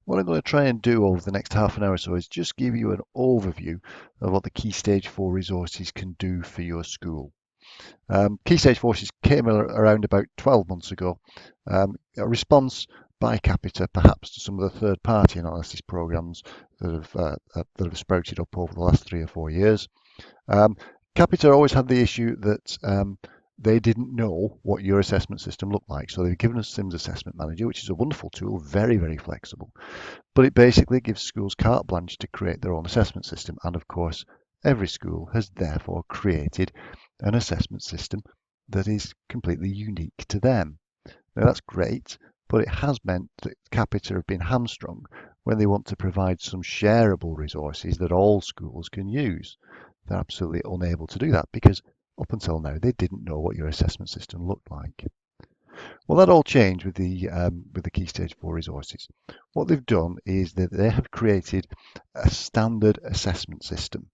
What I'm going to try and do over the next half an hour or so is just give you an overview of what the Key Stage 4 resources can do for your school. Key Stage 4 came around about 12 months ago, a response by Capita perhaps to some of the third-party analysis programs that have sprouted up over the last 3 or 4 years. Capita always had the issue that they didn't know what your assessment system looked like. So they've given us Sims Assessment Manager, which is a wonderful tool, very, very flexible. But it basically gives schools carte blanche to create their own assessment system. And of course, every school has therefore created an assessment system that is completely unique to them. Now that's great, but it has meant that Capita have been hamstrung when they want to provide some shareable resources that all schools can use. They're absolutely unable to do that because up until now they didn't know what your assessment system looked like. Well, that all changed with the Key Stage 4 resources. What they've done is that they have created a standard assessment system.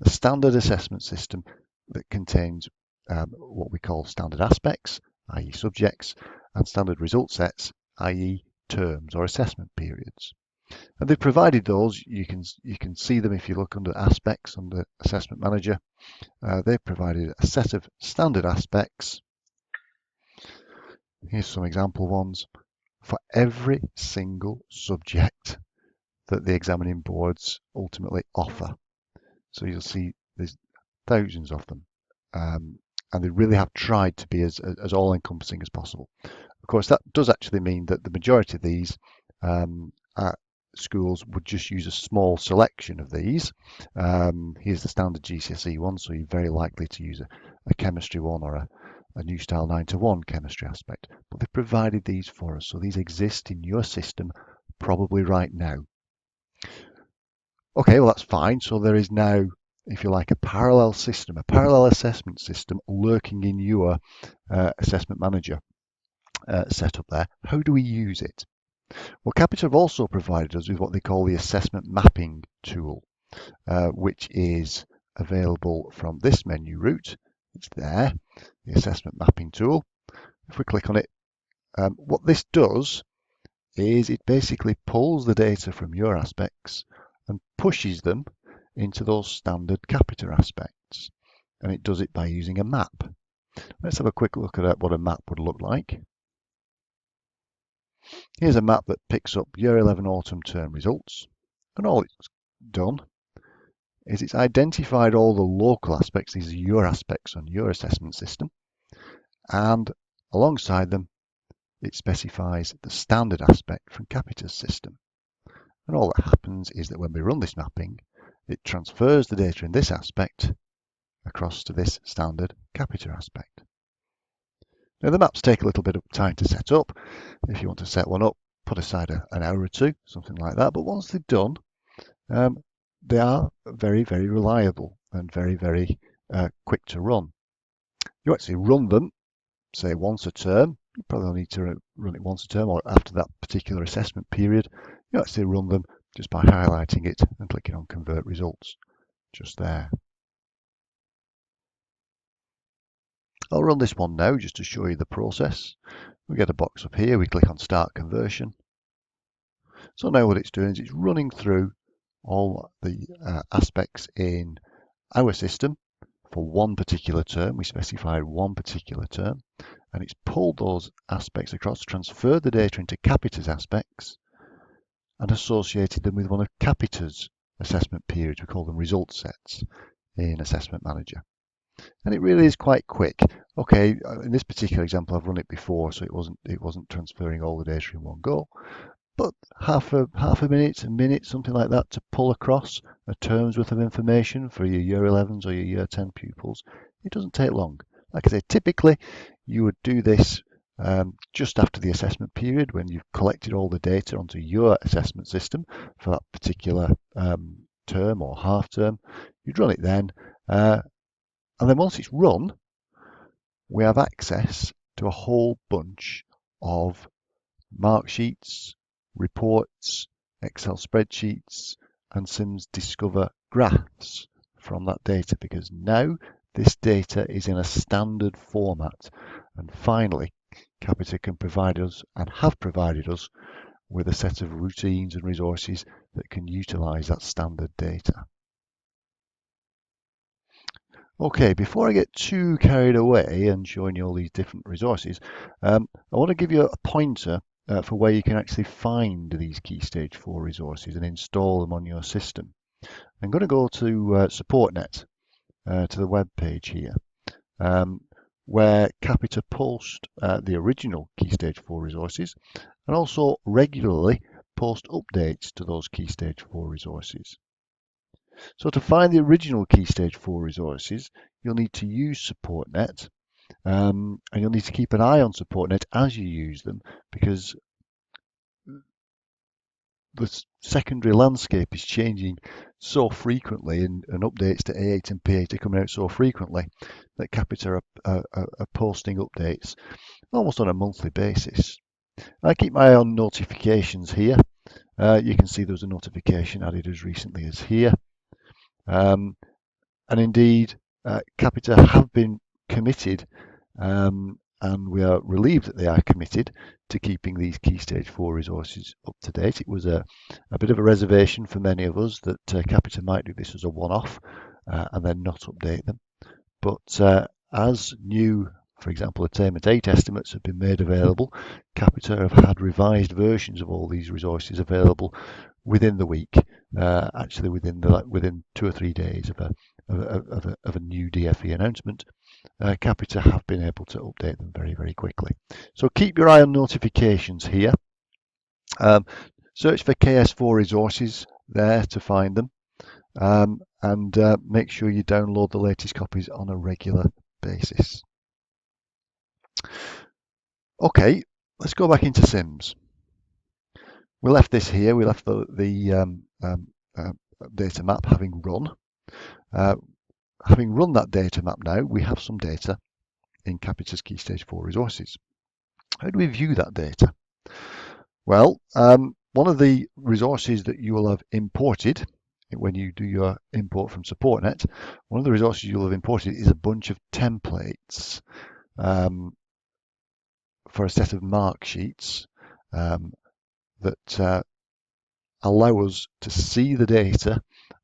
A standard assessment system that contains what we call standard aspects, i.e. subjects, and standard result sets, i.e. terms or assessment periods. And they've provided those. You can see them if you look under aspects under Assessment Manager. They've provided a set of standard aspects. Here's some example ones for every single subject that the examining boards ultimately offer. So you'll see there's thousands of them, and they really have tried to be as all-encompassing as possible. Of course, that does actually mean that the majority of these schools would just use a small selection of these. Here's the standard GCSE one, so you're very likely to use a chemistry one or a new style 9-to-1 chemistry aspect. But they've provided these for us, so these exist in your system probably right now. Okay, well that's fine. So there is now, if you like, a parallel system, a parallel assessment system lurking in your assessment manager setup there. How do we use it? Well, Capita have also provided us with what they call the assessment mapping tool, which is available from this menu route. It's there, the assessment mapping tool. If we click on it, what this does is it basically pulls the data from your aspects and pushes them into those standard Capita aspects. And it does it by using a map. Let's have a quick look at what a map would look like. Here's a map that picks up Year 11 autumn term results, and all it's done is it's identified all the local aspects. These are your aspects on your assessment system, and alongside them it specifies the standard aspect from Capita's system. And all that happens is that when we run this mapping, it transfers the data in this aspect across to this standard Capita aspect. Now the maps take a little bit of time to set up. If you want to set one up, put aside an hour or two, something like that. But once they're done, they are very, very reliable and very, very quick to run. You actually run them, say once a term. You probably need to run it once a term or after that particular assessment period. You actually run them just by highlighting it and clicking on Convert Results, just there. I'll run this one now just to show you the process. We get a box up here, we click on Start Conversion. So now what it's doing is it's running through all the aspects in our system for one particular term. We specified one particular term, and it's pulled those aspects across, transferred the data into Capita's aspects, and associated them with one of Capita's assessment periods. We call them result sets in Assessment Manager. And it really is quite quick. Okay, in this particular example, I've run it before, so it wasn't transferring all the data in one go. But half a minute, a minute, something like that, to pull across a term's worth of information for your Year 11s or your Year 10 pupils, it doesn't take long. Like I say, typically you would do this just after the assessment period when you've collected all the data onto your assessment system for that particular term or half term. You'd run it then. And then once it's run, we have access to a whole bunch of mark sheets, reports, Excel spreadsheets, and Sims Discover graphs from that data, because now this data is in a standard format. And finally, Capita can provide us, and have provided us, with a set of routines and resources that can utilize that standard data. Okay, before I get too carried away and showing you all these different resources, I want to give you a pointer for where you can actually find these Key Stage 4 resources and install them on your system. I'm going to go to SupportNet, to the web page here, where Capita post the original Key Stage 4 resources and also regularly post updates to those Key Stage 4 resources. So to find the original Key Stage 4 resources, you'll need to use SupportNet, and you'll need to keep an eye on SupportNet as you use them, because the secondary landscape is changing so frequently, and updates to A8 and P8 are coming out so frequently that Capita are posting updates almost on a monthly basis. I keep my eye on notifications here. You can see there was a notification added as recently as here. And indeed, Capita have been committed, and we are relieved that they are committed to keeping these Key Stage 4 resources up to date. It was a bit of a reservation for many of us that Capita might do this as a one-off and then not update them. But as new, for example, Attainment 8 estimates have been made available, Capita have had revised versions of all these resources available within the week, actually within 2 or 3 days of a new DFE announcement. Capita have been able to update them very, very quickly. So keep your eye on notifications here. Search for KS4 resources there to find them, and make sure you download the latest copies on a regular basis. Okay, let's go back into Sims. We left this here. We left the data map having run. Having run that data map now, we have some data in Capita's Key Stage 4 resources. How do we view that data? Well, one of the resources that you will have imported when you do your import from SupportNet, one of the resources you'll have imported is a bunch of templates for a set of mark sheets that allow us to see the data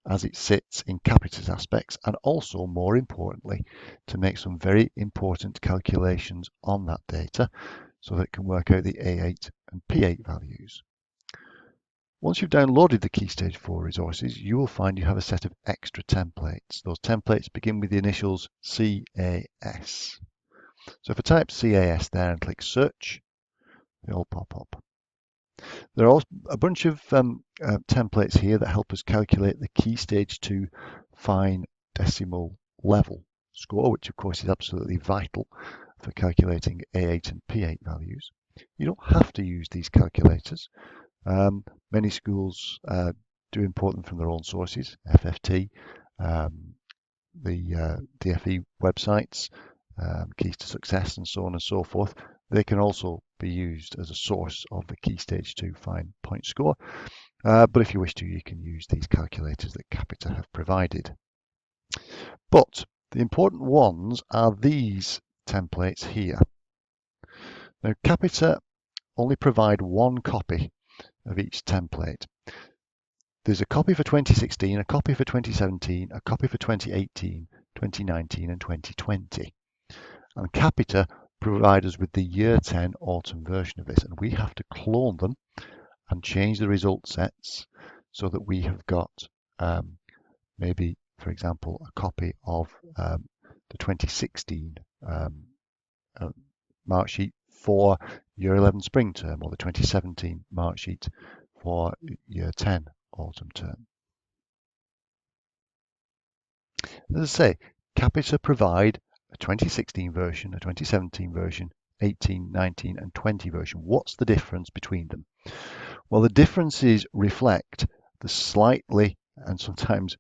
as it sits in Capita's aspects, and also, more importantly, to make some very important calculations on that data so that it can work out the A8 and P8 values. Once you've downloaded the Key Stage 4 resources, you will find you have a set of extra templates. Those templates begin with the initials CAS. So if I type CAS there and click search, they all pop up. There are also a bunch of templates here that help us calculate the Key Stage 2 fine decimal level score, which of course is absolutely vital for calculating A8 and P8 values. You don't have to use these calculators. Many schools do import them from their own sources, FFT, the DFE websites, Keys to Success, and so on and so forth. They can also be used as a source of the Key Stage 2 fine point score. But if you wish to, you can use these calculators that Capita have provided. But the important ones are these templates here. Now, Capita only provide one copy of each template. There's a copy for 2016, a copy for 2017, a copy for 2018, 2019 and 2020. And Capita provide us with the year 10 autumn version of this, and we have to clone them and change the result sets so that we have got maybe, for example, a copy of the 2016 mark sheet for year 11 spring term, or the 2017 mark sheet for year 10 autumn term. As I say, Capita provide a 2016 version, a 2017 version, 18, 19 and 20 version. What's the difference between them? Well, the differences reflect the slightly and sometimes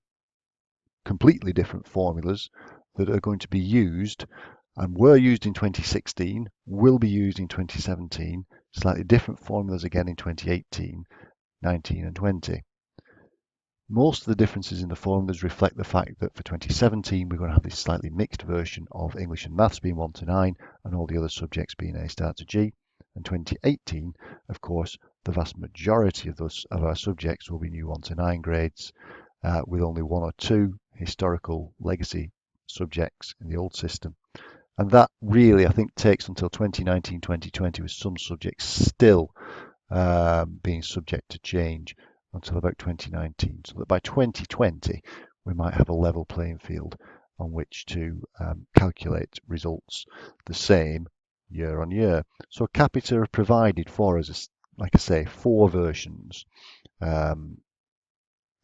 completely different formulas that are going to be used and were used in 2016, will be used in 2017, slightly different formulas again in 2018, 19 and 20. Most of the differences in the formulas reflect the fact that for 2017 we're going to have this slightly mixed version of English and Maths being 1 to 9 and all the other subjects being A star to G. And 2018, of course, the vast majority of our subjects will be new 1 to 9 grades, with only 1 or 2 historical legacy subjects in the old system. And that really, I think, takes until 2019-2020, with some subjects still being subject to change until about 2019. So that by 2020, we might have a level playing field on which to calculate results the same year on year. So Capita have provided for us, like I say, 4 versions of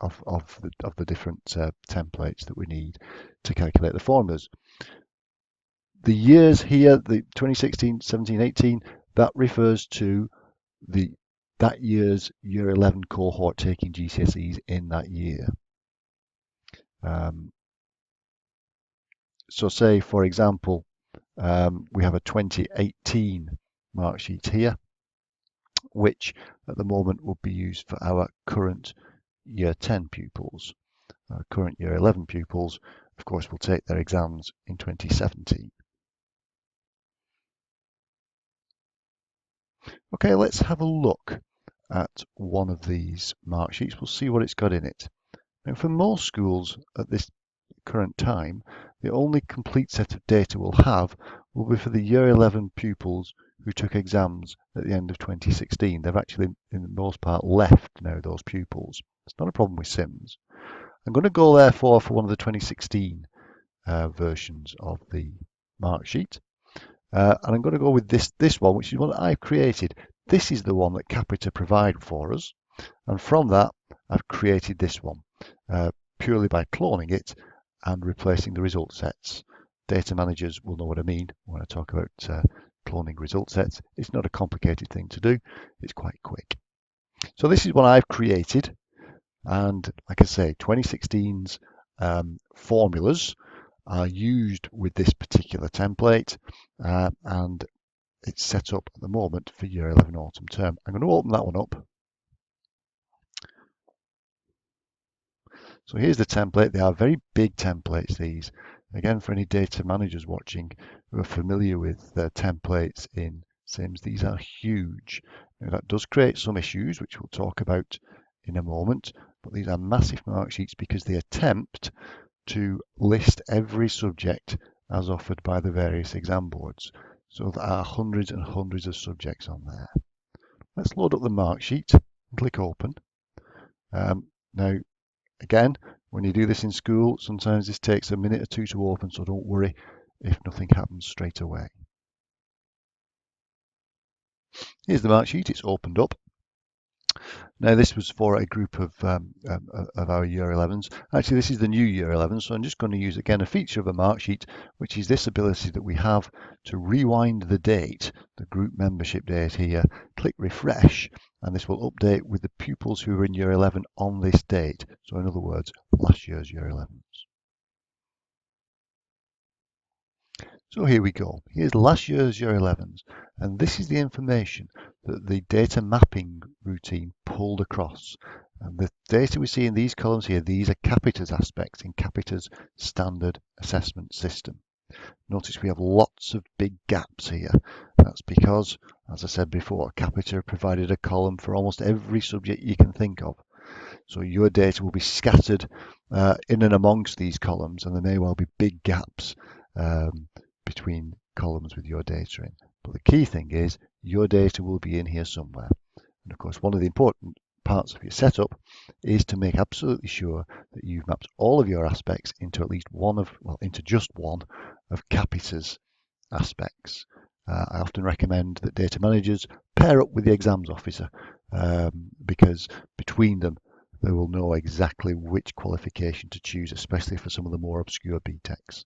the different templates that we need to calculate the formulas. The years here, the 2016, 17, 18, that refers to that year's Year 11 cohort taking GCSEs in that year. So say, for example, we have a 2018 mark sheet here, which at the moment will be used for our current Year 10 pupils. Our current Year 11 pupils, of course, will take their exams in 2017. Okay, let's have a look at one of these mark sheets. We'll see what it's got in it. Now, for most schools at this current time, the only complete set of data we'll have will be for the Year 11 pupils who took exams at the end of 2016. They've actually, in the most part, left now, those pupils. It's not a problem with Sims. I'm going to go, therefore, for one of the 2016 versions of the mark sheet. And I'm going to go with this one, which is one that I've created. This is the one that Capita provide for us. And from that, I've created this one purely by cloning it and replacing the result sets. Data managers will know what I mean when I talk about cloning result sets. It's not a complicated thing to do. It's quite quick. So this is what I've created. And like I say, 2016's formulas are used with this particular template, and it's set up at the moment for Year 11 autumn term. I'm going to open that one up. So here's the template. They are very big templates, these. Again, for any data managers watching who are familiar with templates in Sims, these are huge. Now, that does create some issues, which we'll talk about in a moment, but these are massive mark sheets because they attempt to list every subject as offered by the various exam boards. So there are hundreds and hundreds of subjects on there. Let's load up the mark sheet and click open. Now, again, when you do this in school, sometimes this takes a minute or two to open, so don't worry if nothing happens straight away. Here's the mark sheet. It's opened up. Now, this was for a group of our Year 11s. Actually, this is the new Year 11, so I'm just going to use, again, a feature of a mark sheet, which is this ability that we have to rewind the date, the group membership date here, click refresh, and this will update with the pupils who were in Year 11 on this date. So in other words, last year's Year 11s. So here we go. Here's last year's Year 11s, and this is the information that the data mapping routine pulled across. And the data we see in these columns here, these are Capita's aspects in Capita's standard assessment system. Notice we have lots of big gaps here. That's because, as I said before, Capita provided a column for almost every subject you can think of. So your data will be scattered in and amongst these columns, and there may well be big gaps between columns with your data in. But the key thing is your data will be in here somewhere. And of course, one of the important parts of your setup is to make absolutely sure that you've mapped all of your aspects into at least into just one of Capita's aspects. I often recommend that data managers pair up with the exams officer because between them they will know exactly which qualification to choose, especially for some of the more obscure BTECs.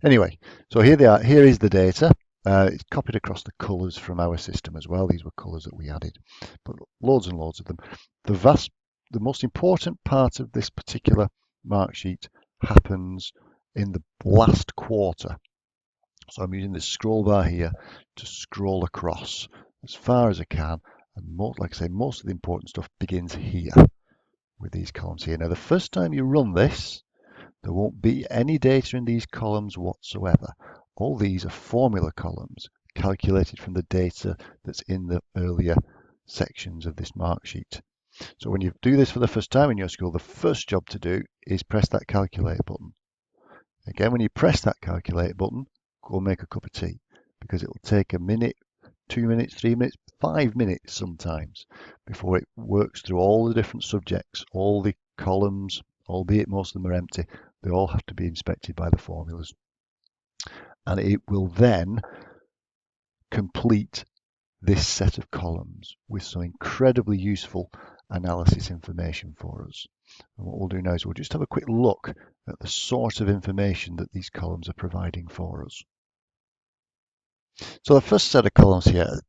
Anyway, so here they are. Here is the data. It's copied across the colours from our system as well. These were colours that we added, but loads and loads of them. The most important part of this particular mark sheet happens in the last quarter. So I'm using this scroll bar here to scroll across as far as I can. And like I say, most of the important stuff begins here with these columns here. Now, the first time you run this, there won't be any data in these columns whatsoever. All these are formula columns calculated from the data that's in the earlier sections of this mark sheet. So when you do this for the first time in your school, the first job to do is press that calculate button. Again, when you press that calculate button, go make a cup of tea, because it will take a minute, 2 minutes, 3 minutes, 5 minutes sometimes before it works through all the different subjects, all the columns, albeit most of them are empty. They all have to be inspected by the formulas. And it will then complete this set of columns with some incredibly useful analysis information for us. And what we'll do now is we'll just have a quick look at the sort of information that these columns are providing for us. So the first set of columns here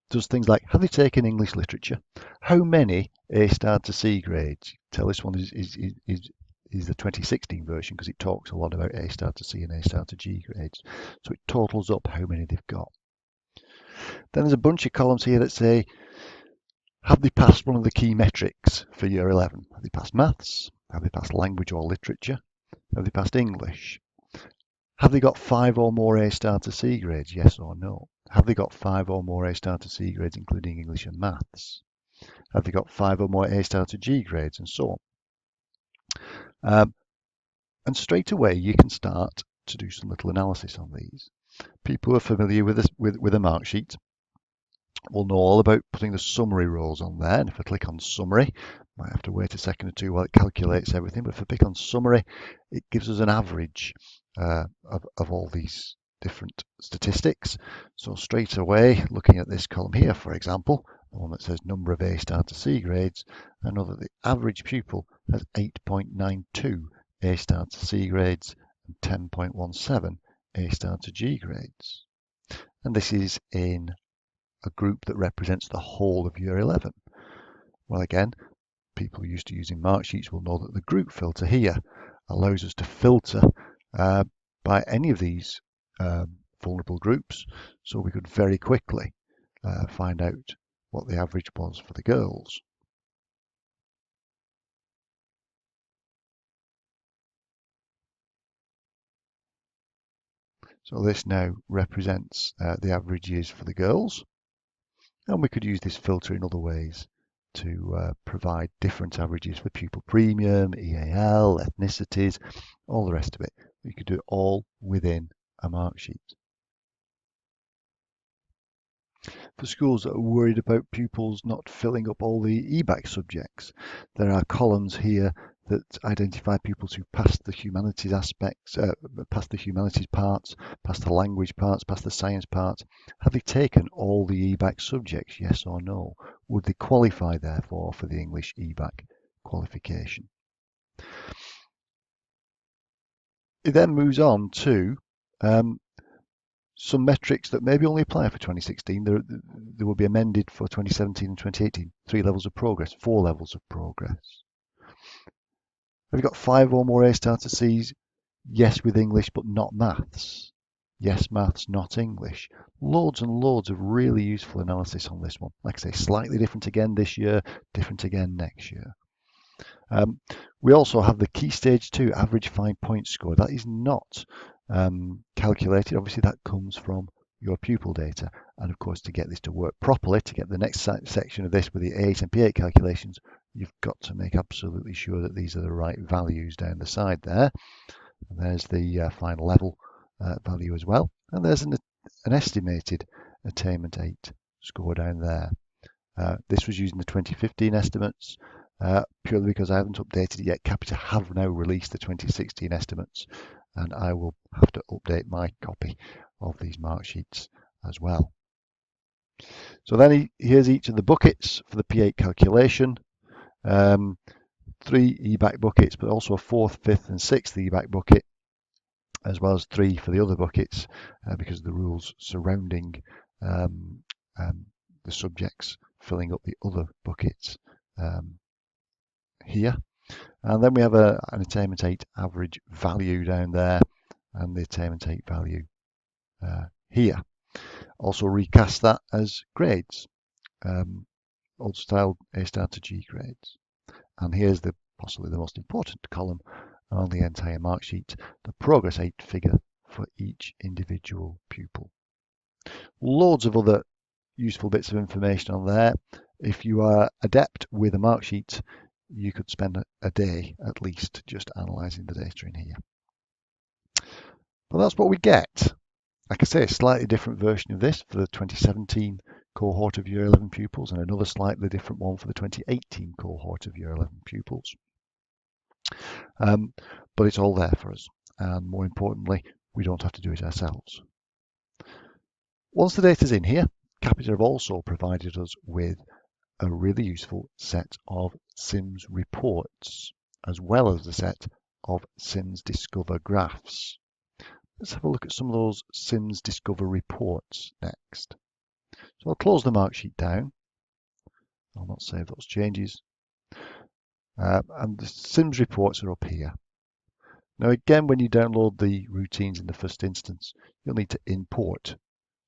does things like, have they taken English literature? How many A star to C grades? Tell this one is the 2016 version, because it talks a lot about A star to C and A star to G grades. So it totals up how many they've got. Then there's a bunch of columns here that say, have they passed one of the key metrics for year 11? Have they passed maths? Have they passed language or literature? Have they passed English? Have they got 5 or more A star to C grades? Yes or no? Have they got 5 or more A star to C grades, including English and maths? Have they got 5 or more A star to G grades, and so on? And straight away, you can start to do some little analysis on these. People who are familiar with a mark sheet will know all about putting the summary rows on there. And if I click on summary, I might have to wait a second or two while it calculates everything. But if I pick on summary, it gives us an average of all these different statistics. So straight away, looking at this column here, for example, the one that says number of A star to C grades, I know that the average pupil has 8.92 A star to C grades and 10.17 A star to G grades. And this is in a group that represents the whole of year 11. Well, again, people used to using mark sheets will know that the group filter here allows us to filter by any of these vulnerable groups, so we could very quickly find out what the average was for the girls. So this now represents the averages for the girls, and we could use this filter in other ways to provide different averages for pupil premium, EAL, ethnicities, all the rest of it. You could do it all within a mark sheet. For schools that are worried about pupils not filling up all the EBAC subjects, there are columns here that identify pupils who passed the humanities aspects, passed the humanities parts, passed the language parts, passed the science parts. Have they taken all the EBAC subjects, yes or no? Would they qualify, therefore, for the English EBAC qualification? It then moves on to some metrics that maybe only apply for 2016. They will be amended for 2017 and 2018. 3 levels of progress, 4 levels of progress. Have you got 5 or more A star to C's? Yes, with English, but not maths. Yes, maths, not English. Loads and loads of really useful analysis on this one. Like I say, slightly different again this year, different again next year. We also have the Key Stage 2 average 5-point score. That is not calculated. Obviously, that comes from your pupil data. And of course, to get this to work properly, to get the next section of this with the A8 and P8 calculations, you've got to make absolutely sure that these are the right values down the side there. And there's the final level value as well. And there's an estimated Attainment 8 score down there. This was using the 2015 estimates, purely because I haven't updated it yet. Capita have now released the 2016 estimates, and I will have to update my copy of these mark sheets as well. So then here's each of the buckets for the P8 calculation. 3 EBAC buckets, but also a 4th, 5th and 6th EBAC bucket, as well as 3 for the other buckets, because of the rules surrounding the subjects filling up the other buckets here. And then we have an Attainment 8 average value down there, and the Attainment 8 value here. Also recast that as grades, old style A star to G grades. And here's possibly the most important column on the entire mark sheet, the Progress 8 figure for each individual pupil. Loads of other useful bits of information on there. If you are adept with a mark sheet, you could spend a day at least just analysing the data in here. But that's what we get. Like I say, a slightly different version of this for the 2017 cohort of Year 11 pupils, and another slightly different one for the 2018 cohort of Year 11 pupils. But it's all there for us, and more importantly, we don't have to do it ourselves. Once the data's in here, Capita have also provided us with a really useful set of SIMS reports, as well as a set of SIMS Discover graphs. Let's have a look at some of those SIMS Discover reports next. So I'll close the mark sheet down. I'll not save those changes. And the SIMS reports are up here. Now again, when you download the routines in the first instance, you'll need to import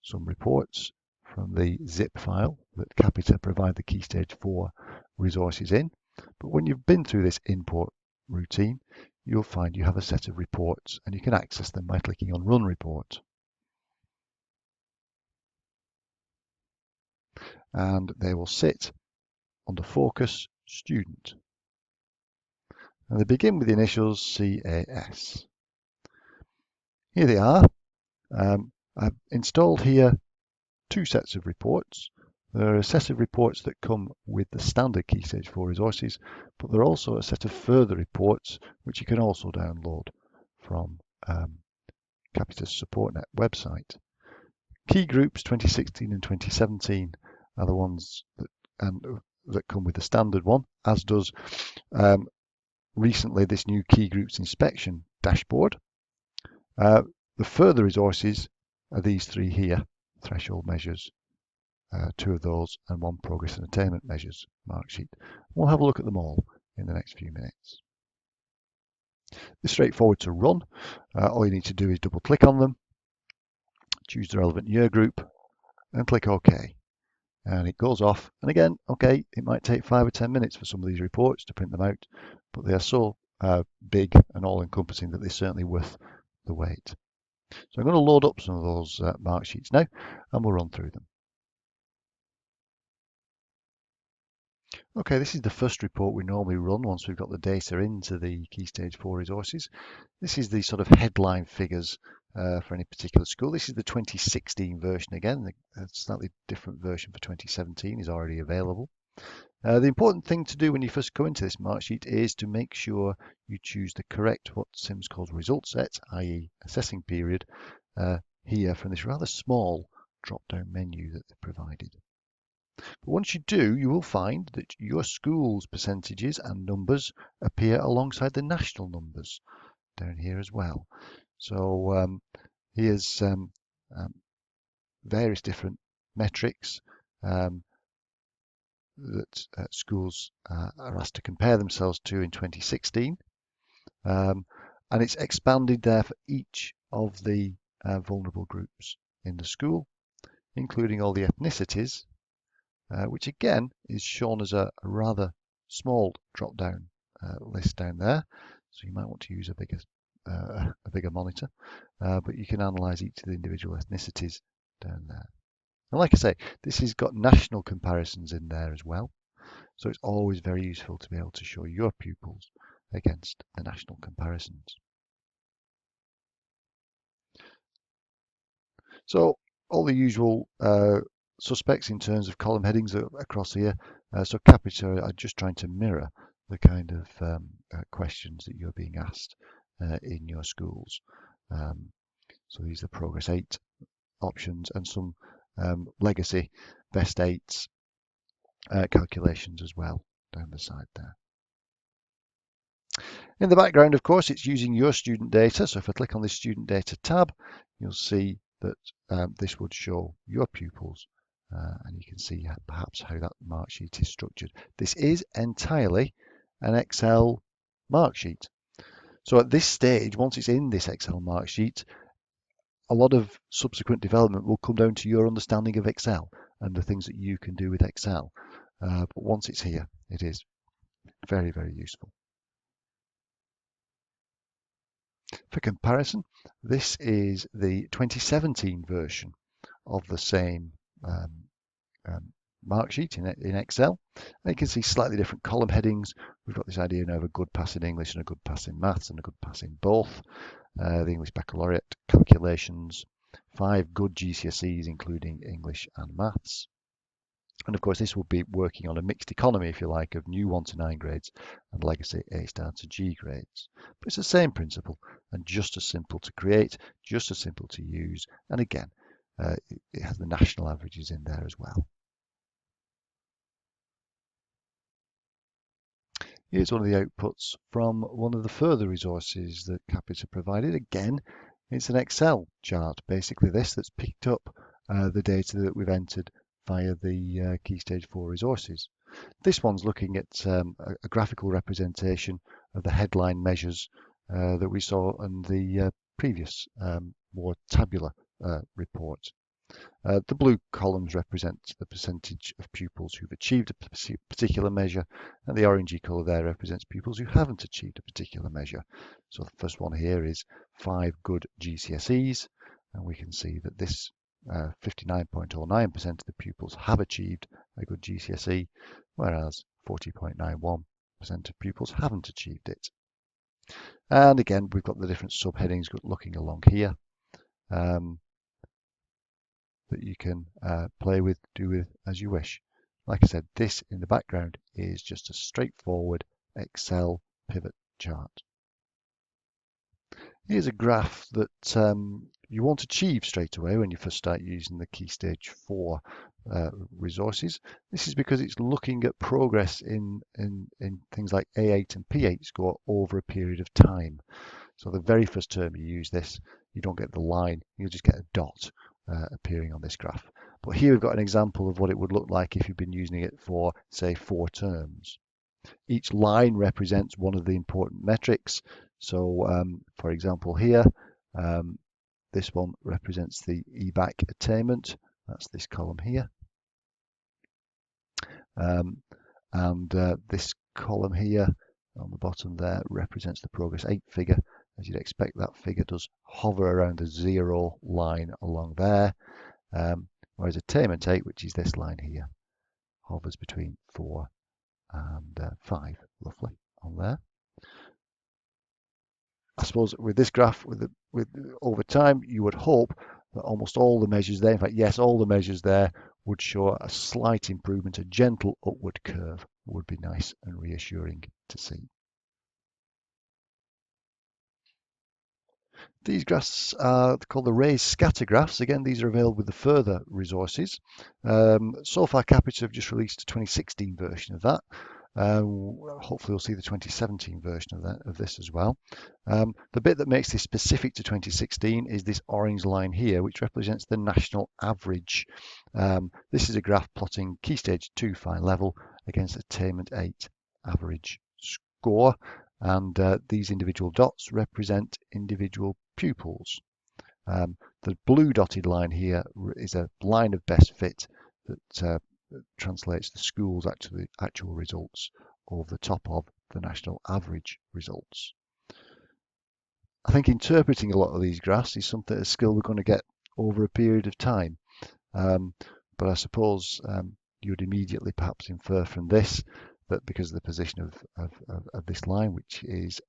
some reports from the zip file that Capita provide the Key Stage 4 resources in. But when you've been through this import routine, you'll find you have a set of reports, and you can access them by clicking on Run Report. And they will sit under Focus Student. And they begin with the initials CAS. Here they are. I've installed here two sets of reports. There are a set of reports that come with the standard Key Stage 4 resources, but there are also a set of further reports which you can also download from Capita's SupportNet website. Key groups 2016 and 2017 are the ones that come with the standard one, as does recently this new Key Groups Inspection dashboard. The further resources are these three here: threshold measures, two of those, and one progress and attainment measures mark sheet. We'll have a look at them all in the next few minutes. It's straightforward to run. All you need to do is double click on them, choose the relevant year group, and click OK. And it goes off. And again, okay, it might take 5 or 10 minutes for some of these reports to print them out, but they are so big and all-encompassing that they're certainly worth the wait. So I'm going to load up some of those mark sheets now, and we'll run through them. Okay, this is the first report we normally run once we've got the data into the Key Stage 4 resources. This is the sort of headline figures for any particular school. This is the 2016 version again. A slightly different version for 2017 is already available. The important thing to do when you first come into this mark sheet is to make sure you choose the correct, what SIMS calls result set, i.e. assessing period, here from this rather small drop-down menu that they've provided. But once you do, you will find that your school's percentages and numbers appear alongside the national numbers down here as well. So here's various different metrics that schools are asked to compare themselves to in 2016. And it's expanded there for each of the vulnerable groups in the school, including all the ethnicities, which again is shown as a rather small drop-down list down there. So you might want to use a bigger monitor, but you can analyze each of the individual ethnicities down there. And like I say, this has got national comparisons in there as well. So it's always very useful to be able to show your pupils against the national comparisons. So all the usual suspects in terms of column headings across here. So Capita are just trying to mirror the kind of questions that you're being asked in your schools. So these are Progress 8 options and some legacy best 8s calculations as well down the side there. In the background, of course, it's using your student data. So if I click on this student data tab, you'll see that this would show your pupils, and you can see perhaps how that mark sheet is structured. This is entirely an Excel mark sheet. So at this stage, once it's in this Excel mark sheet, a lot of subsequent development will come down to your understanding of Excel and the things that you can do with Excel. But once it's here, it is very, very useful. For comparison, this is the 2017 version of the same mark sheet in Excel. And you can see slightly different column headings. We've got this idea now of a good pass in English and a good pass in maths and a good pass in both. The English Baccalaureate calculations, 5 good GCSEs including English and maths. And of course, this will be working on a mixed economy, if you like, of new 1 to 9 grades and legacy A star to G grades. But it's the same principle and just as simple to create, just as simple to use. And again, it has the national averages in there as well. Here's one of the outputs from one of the further resources that Capita have provided. Again, it's an Excel chart, basically that's picked up the data that we've entered via the Key Stage 4 resources. This one's looking at a graphical representation of the headline measures that we saw in the previous more tabular report. The blue columns represent the percentage of pupils who've achieved a particular measure, and the orangey colour there represents pupils who haven't achieved a particular measure. So the first one here is 5 good GCSEs, and we can see that this 59.09% of the pupils have achieved a good GCSE, whereas 40.91% of pupils haven't achieved it. And again, we've got the different subheadings looking along here that you can play with, do with as you wish. Like I said, this in the background is just a straightforward Excel pivot chart. Here's a graph that you won't achieve straight away when you first start using the Key Stage 4 resources. This is because it's looking at progress in things like A8 and P8 score over a period of time. So the very first term you use this, you don't get the line, you'll just get a dot appearing on this graph. But here we've got an example of what it would look like if you've been using it for, say, 4 terms. Each line represents one of the important metrics. So, for example, here, this one represents the EBAC attainment. That's this column here. And this column here on the bottom there represents the Progress 8 figure. As you'd expect, that figure does hover around the 0 line along there, whereas attainment 8, which is this line here, hovers between 4 and 5, roughly, on there. I suppose with this graph, with over time, you would hope that almost all the measures there, in fact, yes, all the measures there would show a slight improvement, a gentle upward curve would be nice and reassuring to see. These graphs are called the raised scatter graphs. Again, these are available with the further resources. So far, Capita have just released a 2016 version of that. Hopefully we'll see the 2017 version of this as well. The bit that makes this specific to 2016 is this orange line here, which represents the national average. This is a graph plotting Key Stage 2 fine level against Attainment 8 average score. And these individual dots represent individual pupils. The blue dotted line here is a line of best fit that translates the school's actual results over the top of the national average results. I think interpreting a lot of these graphs is something, a skill we're going to get over a period of time. But I suppose you would immediately perhaps infer from this that because of the position of this line, which is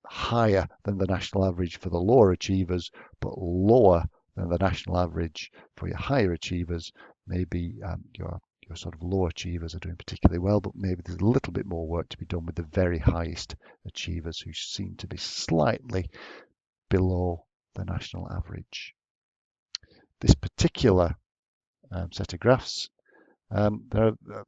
higher than the national average for the lower achievers, but lower than the national average for your higher achievers, maybe your sort of low achievers are doing particularly well, but maybe there's a little bit more work to be done with the very highest achievers who seem to be slightly below the national average. This particular set of graphs, there are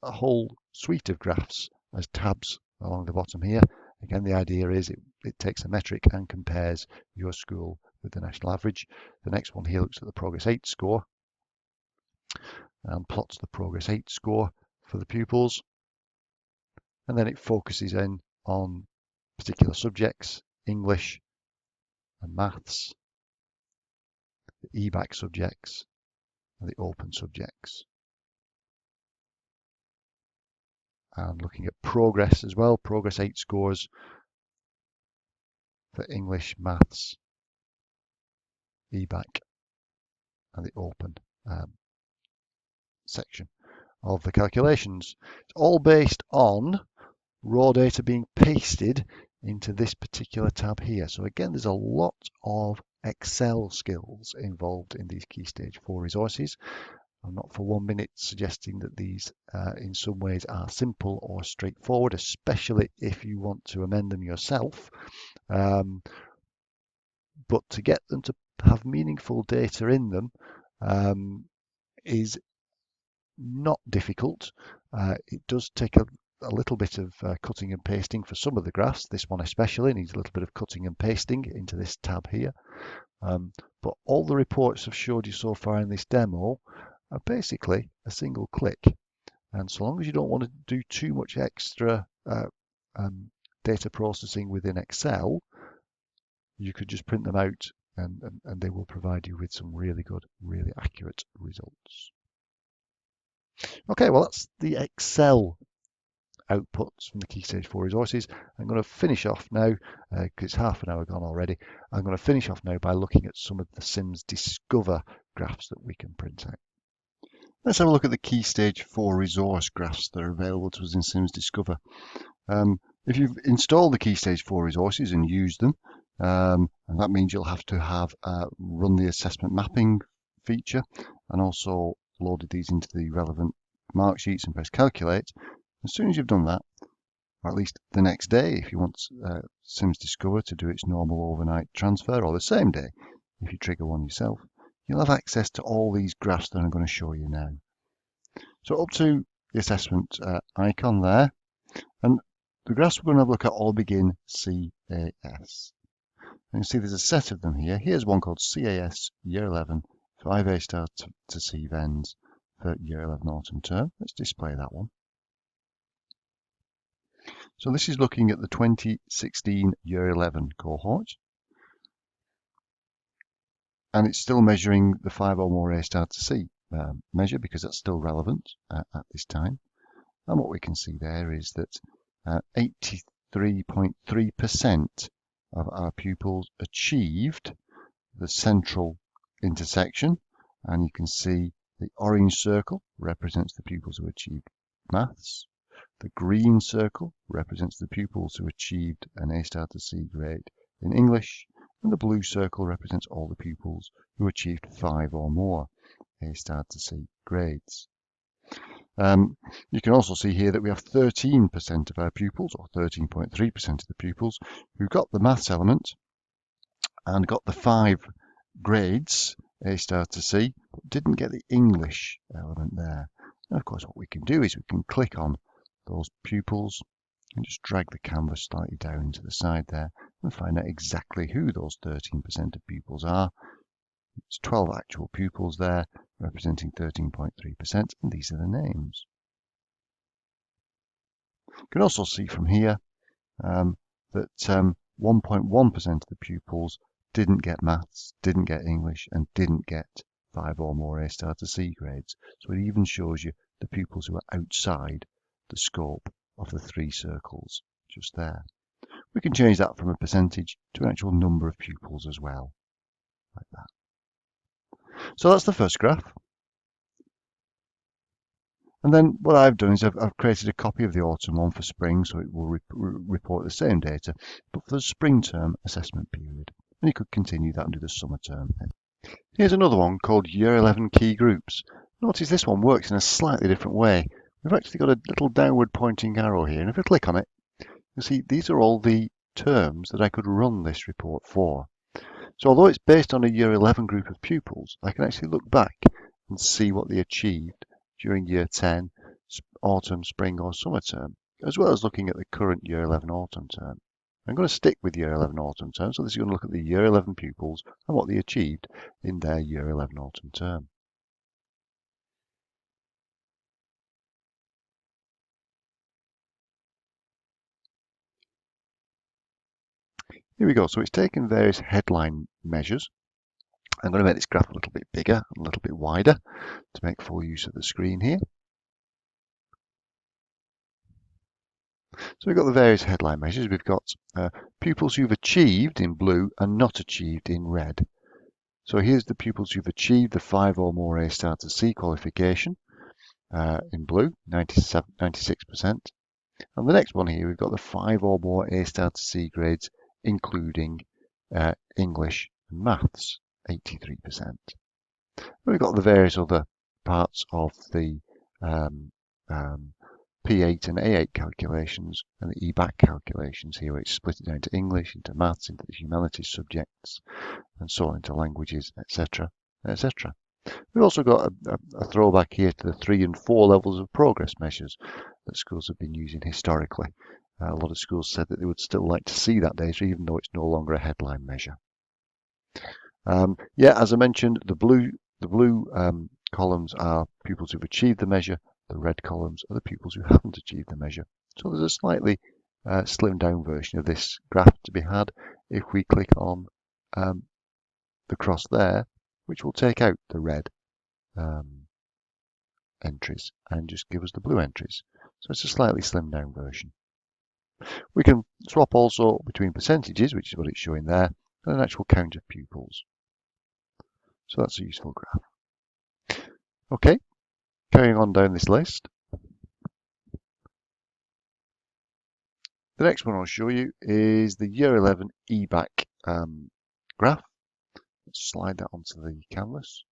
a whole suite of graphs as tabs along the bottom here. Again, the idea is it takes a metric and compares your school with the national average. The next one here looks at the Progress 8 score and plots the Progress 8 score for the pupils. And then it focuses in on particular subjects, English and maths, the EBAC subjects, and the open subjects. And looking at progress as well, Progress 8 scores for English, maths, EBAC, and the open section of the calculations. It's all based on raw data being pasted into this particular tab here. So again, there's a lot of Excel skills involved in these Key Stage 4 resources. I'm not for 1 minute suggesting that these in some ways are simple or straightforward, especially if you want to amend them yourself. But to get them to have meaningful data in them is not difficult. It does take a little bit of cutting and pasting for some of the graphs. This one especially needs a little bit of cutting and pasting into this tab here. But all the reports I've showed you so far in this demo are basically a single click. And so long as you don't want to do too much extra data processing within Excel, you could just print them out and they will provide you with some really good, really accurate results. Okay, well, that's the Excel outputs from the Key Stage 4 resources. I'm going to finish off now, because it's half an hour gone already. I'm going to finish off now by looking at some of the Sims Discover graphs that we can print out. Let's have a look at the Key Stage 4 resource graphs that are available to us in Sims Discover. If you've installed the Key Stage 4 resources and used them, and that means you'll have to have run the assessment mapping feature and also loaded these into the relevant mark sheets and press calculate. As soon as you've done that, or at least the next day if you want Sims Discover to do its normal overnight transfer, or the same day if you trigger one yourself, you'll have access to all these graphs that I'm going to show you now. So up to the assessment icon there, and the graphs we're going to look at all begin CAS. And you see there's a set of them here. Here's one called CAS Year 11, 5A star to C vends for Year 11 autumn term. Let's display that one. So this is looking at the 2016 Year 11 cohort. And it's still measuring the 5 or more A star to C measure because that's still relevant at this time. And what we can see there is that 83.3% of our pupils achieved the central intersection. And you can see the orange circle represents the pupils who achieved maths. The green circle represents the pupils who achieved an A star to C grade in English. And the blue circle represents all the pupils who achieved 5 or more A star to C grades. You can also see here that we have 13% of our pupils, or 13.3% of the pupils, who got the maths element and got the 5 grades, A star to C, but didn't get the English element there. And of course, what we can do is we can click on those pupils and just drag the canvas slightly down to the side there and find out exactly who those 13% of pupils are. It's 12 actual pupils there, representing 13.3%, and these are the names. You can also see from here that 1.1% of the pupils didn't get maths, didn't get English, and didn't get 5 or more A star to C grades. So it even shows you the pupils who are outside the scope of the 3 circles just there. We can change that from a percentage to an actual number of pupils as well, like that. So that's the first graph. And then what I've done is I've created a copy of the autumn one for spring, so it will report the same data, but for the spring term assessment period. And you could continue that and do the summer term. Here's another one called Year 11 Key Groups. Notice this one works in a slightly different way. We've actually got a little downward pointing arrow here, and if I click on it, you'll see these are all the terms that I could run this report for. So although it's based on a Year 11 group of pupils, I can actually look back and see what they achieved during Year 10, autumn, spring or summer term, as well as looking at the current Year 11 autumn term. I'm going to stick with Year 11 autumn term, so this is going to look at the Year 11 pupils and what they achieved in their Year 11 autumn term. Here we go. So it's taken various headline measures. I'm going to make this graph a little bit bigger, a little bit wider to make full use of the screen here. So we've got the various headline measures. We've got pupils who've achieved in blue and not achieved in red. So here's the pupils who've achieved the 5 or more A star to C qualification. in blue, 96%. And the next one here, we've got the 5 or more A star to C grades, including English and Maths, 83%. We've got the various other parts of the P8 and A8 calculations and the EBAC calculations here, which split it down into English, into Maths, into the humanities subjects, and so on, into languages, etc., etc. We've also got a throwback here to the 3 and 4 levels of progress measures that schools have been using historically. A lot of schools said that they would still like to see that data, even though it's no longer a headline measure. Yeah, as I mentioned, the blue columns are pupils who've achieved the measure. The red columns are the pupils who haven't achieved the measure. So there's a slightly slimmed down version of this graph to be had if we click on the cross there, which will take out the red entries and just give us the blue entries. So it's a slightly slimmed down version. We can swap also between percentages, which is what it's showing there, and an actual count of pupils. So that's a useful graph. Okay, carrying on down this list. The next one I'll show you is the Year 11 EBAC graph. Let's slide that onto the canvas.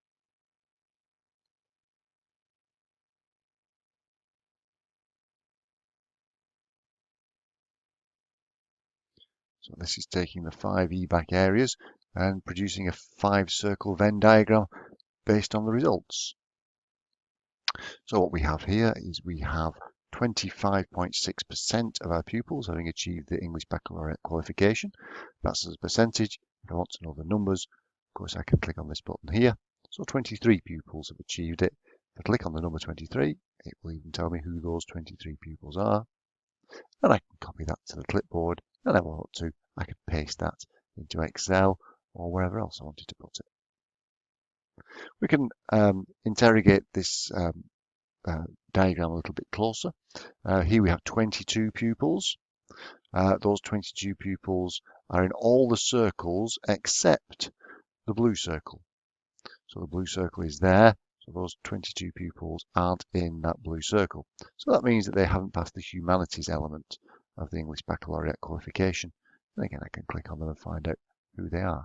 So this is taking the 5 EBAC areas and producing a 5-circle Venn diagram based on the results. So what we have here is we have 25.6% of our pupils having achieved the English Baccalaureate qualification. That's as a percentage. If I want to know the numbers, of course I can click on this button here. So 23 pupils have achieved it. If I click on the number 23, it will even tell me who those 23 pupils are. And I can copy that to the clipboard, and if I want to, I can paste that into Excel or wherever else I wanted to put it. We can interrogate this diagram a little bit closer. Here we have 22 pupils. Those 22 pupils are in all the circles except the blue circle. So the blue circle is there. So those 22 pupils aren't in that blue circle. So that means that they haven't passed the humanities element of the English Baccalaureate qualification. And again, I can click on them and find out who they are.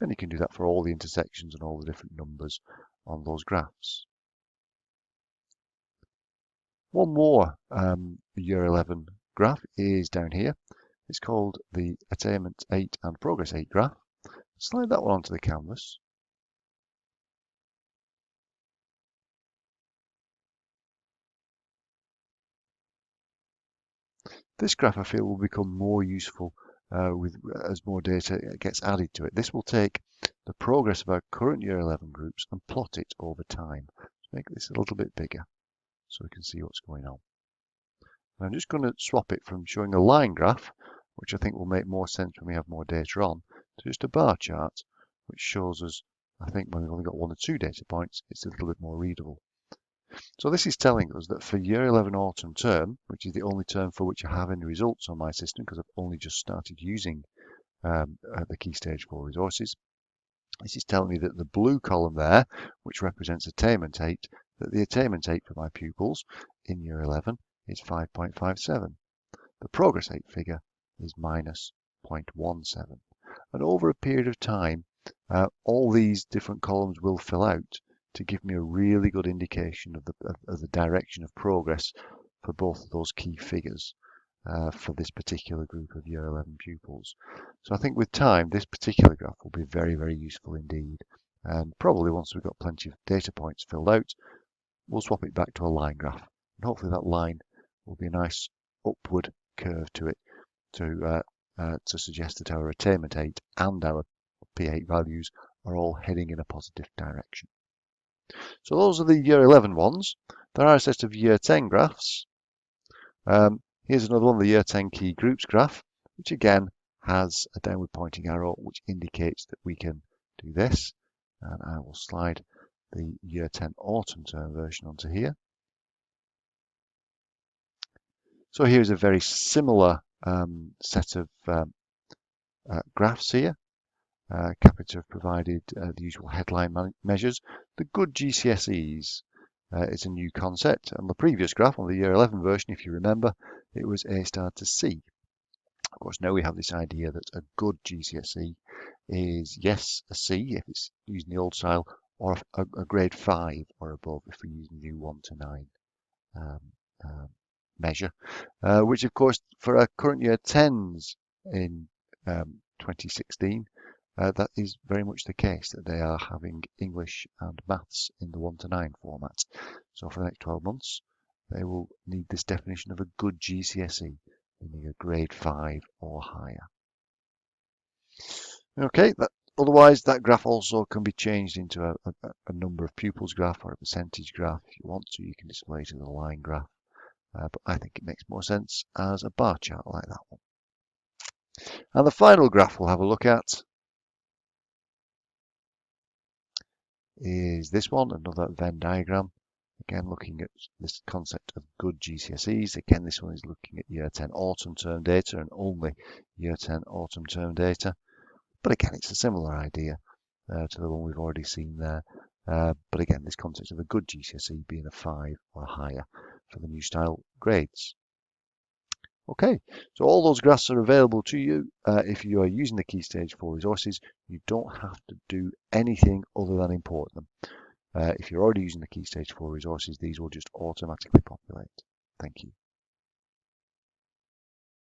And you can do that for all the intersections and all the different numbers on those graphs. One more Year 11 graph is down here. It's called the Attainment 8 and Progress 8 graph. Slide that one onto the canvas. This graph I feel will become more useful as more data gets added to it. This will take the progress of our current Year 11 groups and plot it over time. Let's make this a little bit bigger so we can see what's going on. And I'm just going to swap it from showing a line graph, which I think will make more sense when we have more data on, to just a bar chart, which shows us, I think when we've only got 1 or 2 data points, it's a little bit more readable. So this is telling us that for Year 11 autumn term, which is the only term for which I have any results on my system because I've only just started using the Key Stage 4 resources, this is telling me that the blue column there, which represents Attainment 8, that the Attainment 8 for my pupils in Year 11 is 5.57. The Progress 8 figure is minus 0.17. And over a period of time, all these different columns will fill out to give me a really good indication of the direction of progress for both of those key figures for this particular group of Year 11 pupils. So I think with time, this particular graph will be very, very useful indeed. And probably once we've got plenty of data points filled out, we'll swap it back to a line graph. And hopefully that line will be a nice upward curve to it to suggest that our Attainment 8 and our P8 values are all heading in a positive direction. So those are the Year 11 ones. There are a set of Year 10 graphs. Here's another one, the Year 10 key groups graph, which again has a downward pointing arrow, which indicates that we can do this. And I will slide the Year 10 autumn term version onto here. So here's a very similar set of graphs here. Capita have provided the usual headline measures. The good GCSEs is a new concept. On the previous graph, on the year 11 version, if you remember, it was A star to C. Of course, now we have this idea that a good GCSE is, yes, a C if it's using the old style, or a grade 5 or above if we're using the new 1 to 9 measure, which of course for our current year 10s in 2016, that is very much the case, that they are having English and maths in the 1 to 9 format. So for the next 12 months, they will need this definition of a good GCSE, meaning a grade 5 or higher. Okay, otherwise that graph also can be changed into a number of pupils graph or a percentage graph. If you want to, you can display it as a line graph, but I think it makes more sense as a bar chart like that one. And the final graph we'll have a look at is this one, another Venn diagram. Again, looking at this concept of good GCSEs. Again, this one is looking at year 10 autumn term data and only year 10 autumn term data. But again, it's a similar idea to the one we've already seen there. But again, this concept of a good GCSE being a 5 or higher for the new style grades. Okay, so all those graphs are available to you if you are using the Key Stage 4 resources. You don't have to do anything other than import them. If you're already using the Key Stage 4 resources, these will just automatically populate. Thank you.